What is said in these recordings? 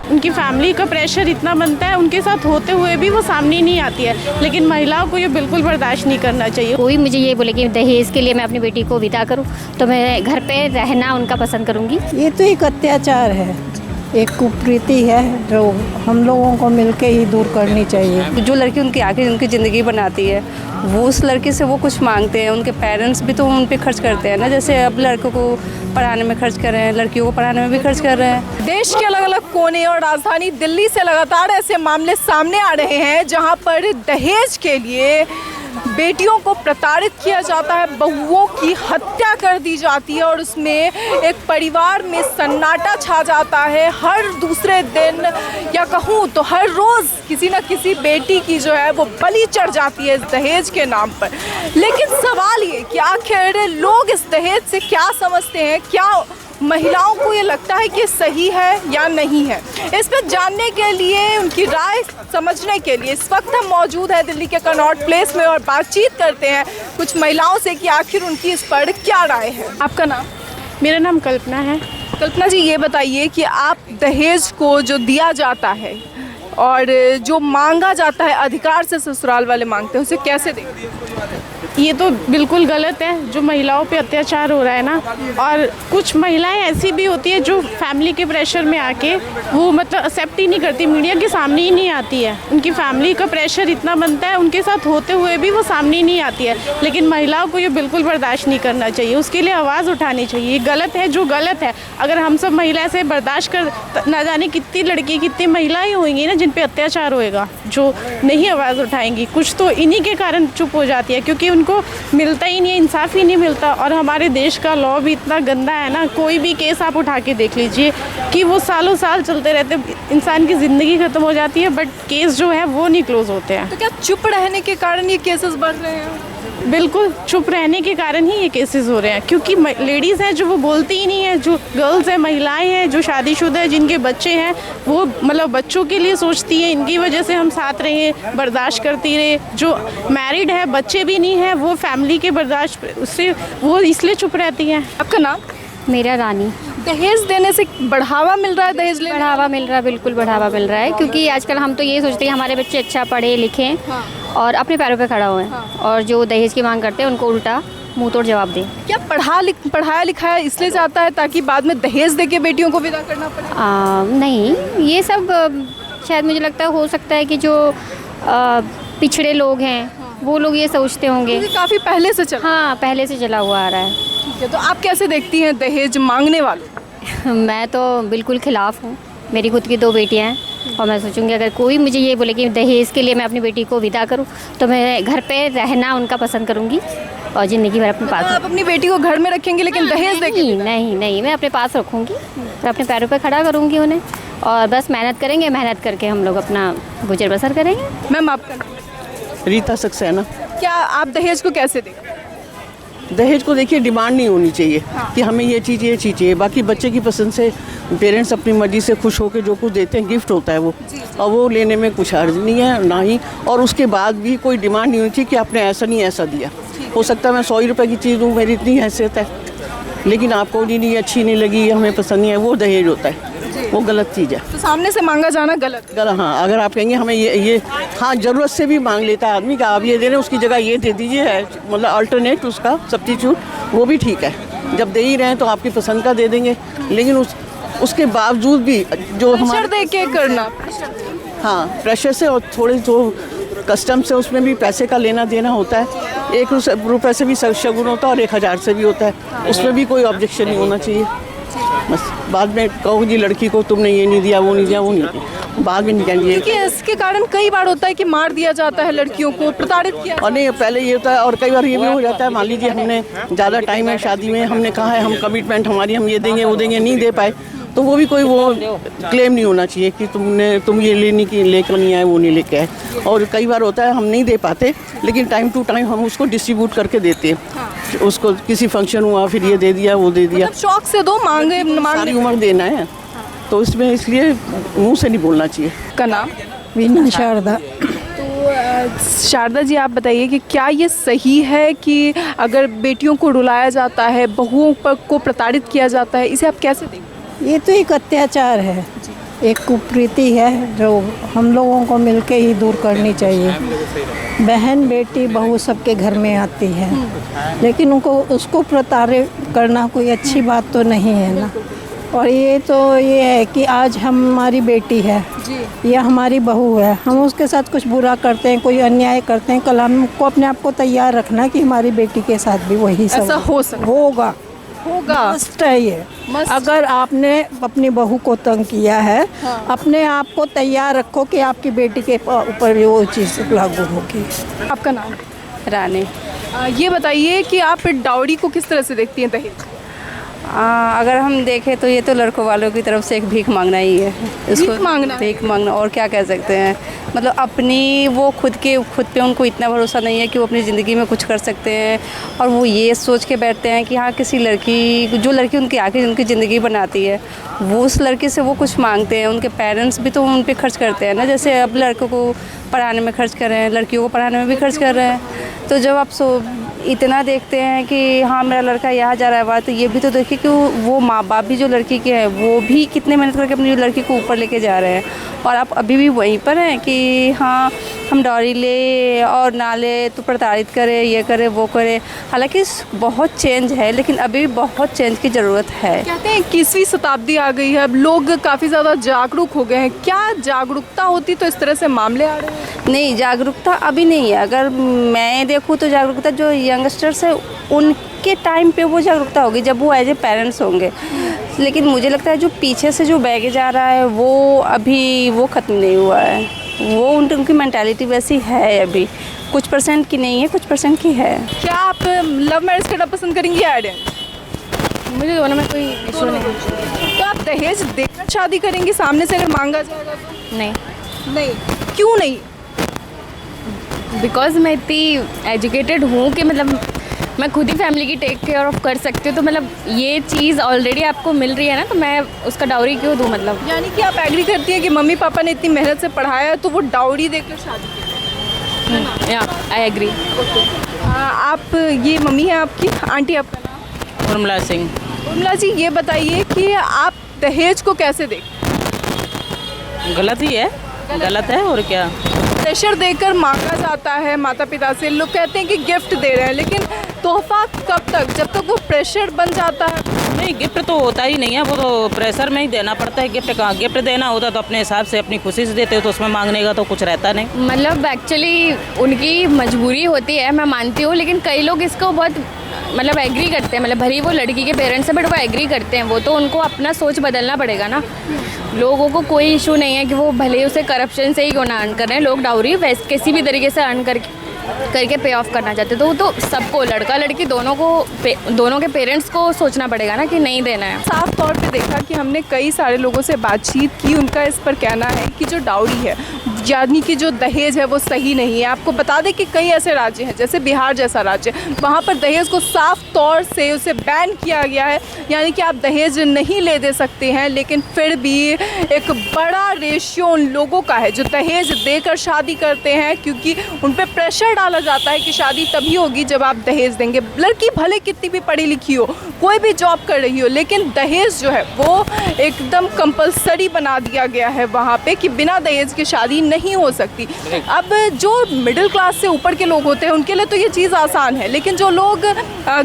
उनकी फैमिली का प्रेशर इतना बनता है, उनके साथ होते हुए भी वो सामने नहीं आती है। लेकिन महिलाओं को ये बिल्कुल बर्दाश्त नहीं करना चाहिए। कोई मुझे ये बोले कि दहेज के लिए मैं अपनी बेटी को विदा करूं, तो मैं घर पे रहना उनका पसंद करूंगी। ये तो एक अत्याचार है, एक कुप्रीति है जो हम लोगों को मिलके ही दूर करनी चाहिए। जो लड़की उनकी आगे उनकी ज़िंदगी बनाती है, वो उस लड़की से वो कुछ मांगते हैं। उनके पेरेंट्स भी तो उन पे खर्च करते हैं ना, जैसे अब लड़कों को पढ़ाने में खर्च कर रहे हैं, लड़कियों को पढ़ाने में भी खर्च कर रहे हैं। देश के अलग अलग कोने और राजधानी दिल्ली से लगातार ऐसे मामले सामने आ रहे हैं जहां पर दहेज के लिए बेटियों को प्रताड़ित किया जाता है, बहुओं की हत्या कर दी जाती है और उसमें एक परिवार में सन्नाटा छा जाता है। हर दूसरे दिन या कहूँ तो हर रोज़ किसी न किसी बेटी की जो है वो बलि चढ़ जाती है इस दहेज के नाम पर। लेकिन सवाल ये कि आखिर लोग इस दहेज से क्या समझते हैं, क्या महिलाओं को ये लगता है कि सही है या नहीं है। इस पर जानने के लिए, उनकी राय समझने के लिए इस वक्त हम मौजूद है दिल्ली के कनॉट प्लेस में और बातचीत करते हैं कुछ महिलाओं से कि आखिर उनकी इस पर क्या राय है। आपका नाम? मेरा नाम कल्पना है। कल्पना जी, ये बताइए कि आप दहेज को जो दिया जाता है और जो मांगा जाता है अधिकार से ससुराल वाले मांगते हैं, उसे कैसे देखते हैं? ये तो बिल्कुल गलत है जो महिलाओं पे अत्याचार हो रहा है ना। और कुछ महिलाएं ऐसी भी होती है जो फैमिली के प्रेशर में आके वो मतलब एक्सेप्ट ही नहीं करती, मीडिया के सामने ही नहीं आती है। उनकी फैमिली का प्रेशर इतना बनता है, उनके साथ होते हुए भी वो सामने ही नहीं आती है। लेकिन महिलाओं को ये बिल्कुल बर्दाश्त नहीं करना चाहिए, उसके लिए आवाज़ उठानी चाहिए। ये गलत है जो गलत है। अगर हम सब महिला से बर्दाश्त कर, ना जाने कितनी लड़की कितनी महिलाएँ होंगी ना जिन पर अत्याचार होएगा, जो नहीं आवाज़ उठाएंगी। कुछ तो इन्हीं के कारण चुप हो जाती है क्योंकि उनको मिलता ही नहीं है, इंसाफ ही नहीं मिलता। और हमारे देश का लॉ भी इतना गंदा है ना, कोई भी केस आप उठा के देख लीजिए कि वो सालों साल चलते रहते, इंसान की ज़िंदगी ख़त्म हो जाती है बट केस जो है वो नहीं क्लोज होते हैं। तो क्या चुप रहने के कारण ये केसेस बढ़ रहे हैं? बिल्कुल, चुप रहने के कारण ही ये केसेस हो रहे हैं क्योंकि लेडीज़ हैं जो वो बोलती ही नहीं है। जो गर्ल्स हैं, महिलाएं हैं जो शादीशुदा है, जिनके बच्चे हैं, वो मतलब बच्चों के लिए सोचती है, इनकी वजह से हम साथ रहे, बर्दाश्त करती रहे। जो मैरिड है, बच्चे भी नहीं है, वो फैमिली के बर्दाश्त उससे वो इसलिए चुप रहती हैं। आपका नाम? मेरा रानी। दहेज देने से बढ़ावा मिल रहा है, दहेज लेने? बढ़ावा मिल रहा है, बिल्कुल बढ़ावा मिल रहा है, क्योंकि आजकल हम तो ये सोचते हैं हमारे बच्चे अच्छा पढ़े लिखें और अपने पैरों पे खड़ा हुए हैं, और जो दहेज की मांग करते हैं उनको उल्टा मुंह तोड़ जवाब दें। क्या पढ़ाया लिखाया इसलिए जाता है ताकि बाद में दहेज दे के बेटियों को विदा करना पड़े? नहीं, ये सब शायद मुझे लगता है हो सकता है कि जो पिछड़े लोग हैं वो लोग ये सोचते होंगे। काफ़ी पहले से चला? हाँ, पहले से चला हुआ आ रहा है। ठीक है, तो आप कैसे देखती हैं दहेज मांगने वालों? मैं तो बिल्कुल ख़िलाफ़ हूँ। मेरी खुद की 2 बेटियाँ हैं और मैं सोचूंगी अगर कोई मुझे ये बोले कि दहेज के लिए मैं अपनी बेटी को विदा करूँ, तो मैं घर पे रहना उनका पसंद करूँगी और ज़िंदगी भर अपने पास। आप अपनी बेटी को घर में रखेंगे लेकिन दहेज देंगे? नहीं, मैं अपने पास रखूँगी और अपने पैरों पे खड़ा करूँगी उन्हें, और बस मेहनत करेंगे, मेहनत करके हम लोग अपना गुजर बसर करेंगे। मैम, आपका? रीता सक्सेना। क्या आप दहेज को कैसे दें? दहेज को देखिए, डिमांड नहीं होनी चाहिए कि हमें ये चीज़ चाहिए। बाकी बच्चे की पसंद से पेरेंट्स अपनी मर्जी से खुश होकर जो कुछ देते हैं, गिफ्ट होता है वो, और वो लेने में कुछ हर्ज नहीं है ना ही। और उसके बाद भी कोई डिमांड नहीं होनी चाहिए कि आपने ऐसा नहीं ऐसा दिया। हो सकता है मैं 100 रुपये की चीज़ दूँ, मेरी इतनी हैसियत है, लेकिन आपको नहीं अच्छी नहीं लगी, हमें पसंद नहीं है, वो दहेज होता है, वो गलत चीज़ है। तो सामने से मांगा जाना गलत? हाँ, अगर आप कहेंगे हमें ये हाँ, ज़रूरत से भी मांग लेता है आदमी का, आप ये दे रहे हैं उसकी जगह ये दे दीजिए, है मतलब अल्टरनेट उसका सब्स्टिट्यूट, वो भी ठीक है। जब दे ही रहे हैं तो आपकी पसंद का दे देंगे, लेकिन उसके बावजूद भी जो हमारे दे के करना, हाँ, प्रेशर से और थोड़े जो कस्टम से उसमें भी पैसे का लेना देना होता है। 1 रुपये से भी शगुन होता है और 1000 से भी होता है, उसमें भी कोई ऑब्जेक्शन नहीं होना चाहिए। बस बाद में कहो जी लड़की को तुमने ये नहीं दिया, वो नहीं दिया, वो नहीं दिया, बाद में नहीं कहेंगे। क्योंकि इसके कारण कई बार होता है कि मार दिया जाता है लड़कियों को, प्रताड़ित किया। और नहीं, पहले ये होता है, और कई बार ये भी हो जाता है, मान लीजिए हमने ज़्यादा टाइम है शादी में, हमने कहा है हम कमिटमेंट हमारी, हम ये देंगे वो देंगे, नहीं दे पाए, तो वो भी कोई वो क्लेम नहीं होना चाहिए कि तुम ये लेकर नहीं आए, वो नहीं लेके आए। और कई बार होता है हम नहीं दे पाते, लेकिन टाइम टू टाइम हम उसको डिस्ट्रीब्यूट करके देते हैं। उसको किसी फंक्शन हुआ, फिर ये दे दिया, वो दे दिया, मतलब शौक से दो, मांगे सारी उम्र देना है, तो इसमें इसलिए मुँह से नहीं बोलना चाहिए। का नाम? वीना शारदा। तो शारदा जी, आप बताइए कि क्या ये सही है कि अगर बेटियों को रुलाया जाता है, बहुओं को प्रताड़ित किया जाता है, इसे आप कैसे देखते हैं? ये तो एक अत्याचार है, एक कुप्रीति है जो हम लोगों को मिलके ही दूर करनी चाहिए। बहन बेटी बहू सबके घर में आती है, लेकिन उसको प्रताड़ित करना कोई अच्छी बात तो नहीं है ना। और ये है कि आज हमारी बेटी है, या हमारी बहू है, हम उसके साथ कुछ बुरा करते हैं, कोई अन्याय करते हैं, कल हमको अपने आप को तैयार रखना कि हमारी बेटी के साथ भी वही सब ऐसा हो सकता होगा। मस्ट है ये। अगर आपने अपनी बहू को तंग किया है, अपने आप को तैयार रखो कि आपकी बेटी के ऊपर वो चीज़ लागू होगी। आपका नाम? रानी। ये बताइए कि आप डाउरी को किस तरह से देखती हैं, दहेज? अगर हम देखें तो ये तो लड़कों वालों की तरफ से एक भीख मांगना ही है। भीख मांगना और क्या कह सकते हैं। मतलब अपनी वो खुद पे उनको इतना भरोसा नहीं है कि वो अपनी ज़िंदगी में कुछ कर सकते हैं, और वो ये सोच के बैठते हैं कि हाँ किसी लड़की, जो लड़की उनकी आके उनकी ज़िंदगी बनाती है, वो उस लड़के से वो कुछ मांगते हैं। उनके पेरेंट्स भी तो उन पे खर्च करते हैं ना, जैसे अब लड़कों को पढ़ाने में खर्च कर रहे हैं, लड़कियों को पढ़ाने में भी खर्च कर रहे हैं। तो जब आप इतना देखते हैं कि हाँ मेरा लड़का यहाँ जा रहा है वहाँ, तो ये भी तो देखिए कि वो माँ बाप भी जो लड़की के हैं वो भी कितने मेहनत करके अपनी लड़की को ऊपर लेके जा रहे हैं, और आप अभी भी वहीं पर हैं कि हाँ हम डॉरी ले और ना ले तो प्रताड़ित करे, ये करे वो करे। हालांकि बहुत चेंज है, लेकिन अभी भी बहुत चेंज की ज़रूरत है। कहते हैं 21वीं शताब्दी आ गई है, अब लोग काफ़ी ज़्यादा जागरूक हो गए हैं। क्या जागरूकता होती तो इस तरह से मामले आ रहे हैं? नहीं, जागरूकता अभी नहीं है। अगर मैं देखूँ तो जागरूकता जो यंगस्टर्स है उनके टाइम पे वो जागरूकता होगी जब वो एज ए पेरेंट्स होंगे, लेकिन मुझे लगता है जो पीछे से जो बैगेज आ रहा है वो अभी वो ख़त्म नहीं हुआ है। वो उनकी मेंटालिटी वैसी है, अभी कुछ परसेंट की नहीं है, कुछ परसेंट की है। क्या आप लव मैरिज करना पसंद करेंगी या अरेंज? मुझे दोनों में कोई इशू नहीं। तो आप दहेज देकर शादी करेंगी, सामने से अगर मांगा जाएगा तो? नहीं, क्यों नहीं? बिकॉज मैं इतनी एजुकेटेड हूँ कि मतलब मैं खुद ही फैमिली की टेक केयर ऑफ कर सकती हूँ। तो मतलब ये चीज़ ऑलरेडी आपको मिल रही है ना, तो मैं उसका डाउरी क्यों दूँ? मतलब यानी कि आप एग्री करती हैं कि मम्मी पापा ने इतनी मेहनत से पढ़ाया है तो वो डाउरी देकर शादी की? या आई एग्री। आप ये मम्मी है आपकी, आंटी आपका नाम? उर्मिला सिंह। उर्मिला जी, ये बताइए कि आप दहेज को कैसे देखते? गलत ही है, गलत है और क्या। प्रेशर देकर मांगा जाता है माता पिता से, लोग कहते हैं कि गिफ्ट दे रहे हैं, लेकिन तोहफा कब तक, जब तक वो प्रेशर बन जाता है? नहीं, गिफ्ट तो होता ही नहीं है, वो तो प्रेशर में ही देना पड़ता है। गिफ्ट कहाँ, गिफ्ट देना होता तो अपने हिसाब से अपनी खुशी से देते हो, तो उसमें मांगने का तो कुछ रहता नहीं। मतलब एक्चुअली उनकी मजबूरी होती है, मैं मानती हूँ, लेकिन कई लोग इसको बहुत मतलब एग्री करते हैं। मतलब भले वो लड़की के पेरेंट्स हैं बट वो एग्री करते हैं, वो तो उनको अपना सोच बदलना पड़ेगा ना। लोगों को कोई इशू नहीं है कि वो भले उसे करप्शन से ही क्यों ना अर्न कर रहे हैं, लोग डाउरी वैसे किसी भी तरीके से अर्न करके पे ऑफ करना चाहते, तो वो तो सबको, लड़का लड़की दोनों के पेरेंट्स को सोचना पड़ेगा ना कि नहीं देना है। साफ तौर पे देखा कि हमने कई सारे लोगों से बातचीत की, उनका इस पर कहना है कि जो डाउरी है यानी कि जो दहेज है वो सही नहीं है। आपको बता दें कि कई ऐसे राज्य हैं जैसे बिहार जैसा राज्य, वहाँ पर दहेज को साफ तौर से उसे बैन किया गया है, यानी कि आप दहेज नहीं ले दे सकते हैं। लेकिन फिर भी एक बड़ा रेशियो उन लोगों का है जो दहेज देकर शादी करते हैं, क्योंकि उन पर प्रेशर डाला जाता है कि शादी तभी होगी जब आप दहेज देंगे। लड़की भले कितनी भी पढ़ी लिखी हो, कोई भी जॉब कर रही हो, लेकिन दहेज जो है वो एकदम कंपलसरी बना दिया गया है वहाँ पे कि बिना दहेज के शादी नहीं हो सकती। अब जो मिडिल क्लास से ऊपर के लोग होते हैं उनके लिए तो ये चीज़ आसान है, लेकिन जो लोग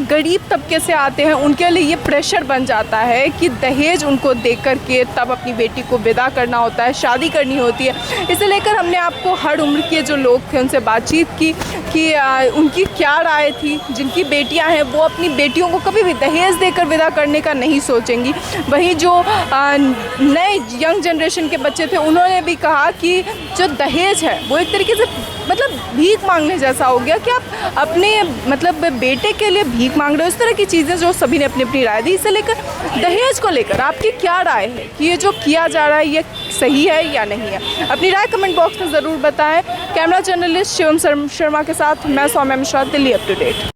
गरीब तबके से आते हैं उनके लिए ये प्रेशर बन जाता है कि दहेज उनको दे करके तब अपनी बेटी को विदा करना होता है, शादी करनी होती है। इसे लेकर हमने आपको हर उम्र के जो लोग थे उनसे बातचीत की कि उनकी क्या राय थी। जिनकी बेटियां हैं वो अपनी बेटियों को कभी भी दहेज देकर विदा करने का नहीं सोचेंगी। वहीं जो नए यंग जनरेशन के बच्चे थे उन्होंने भी कहा कि जो दहेज है वो एक तरीके से मतलब भीख मांगने जैसा हो गया कि आप अपने मतलब बेटे के लिए भीख मांग रहे हो। इस तरह की चीज़ें जो सभी ने अपनी अपनी राय दी। इसे लेकर दहेज को लेकर आपकी क्या राय है कि ये जो किया जा रहा है ये सही है या नहीं है? अपनी राय कमेंट बॉक्स में ज़रूर बताएं। कैमरा जर्नलिस्ट शिवम शर्मा के साथ मैं Saumya Mishra, Delhi up to date.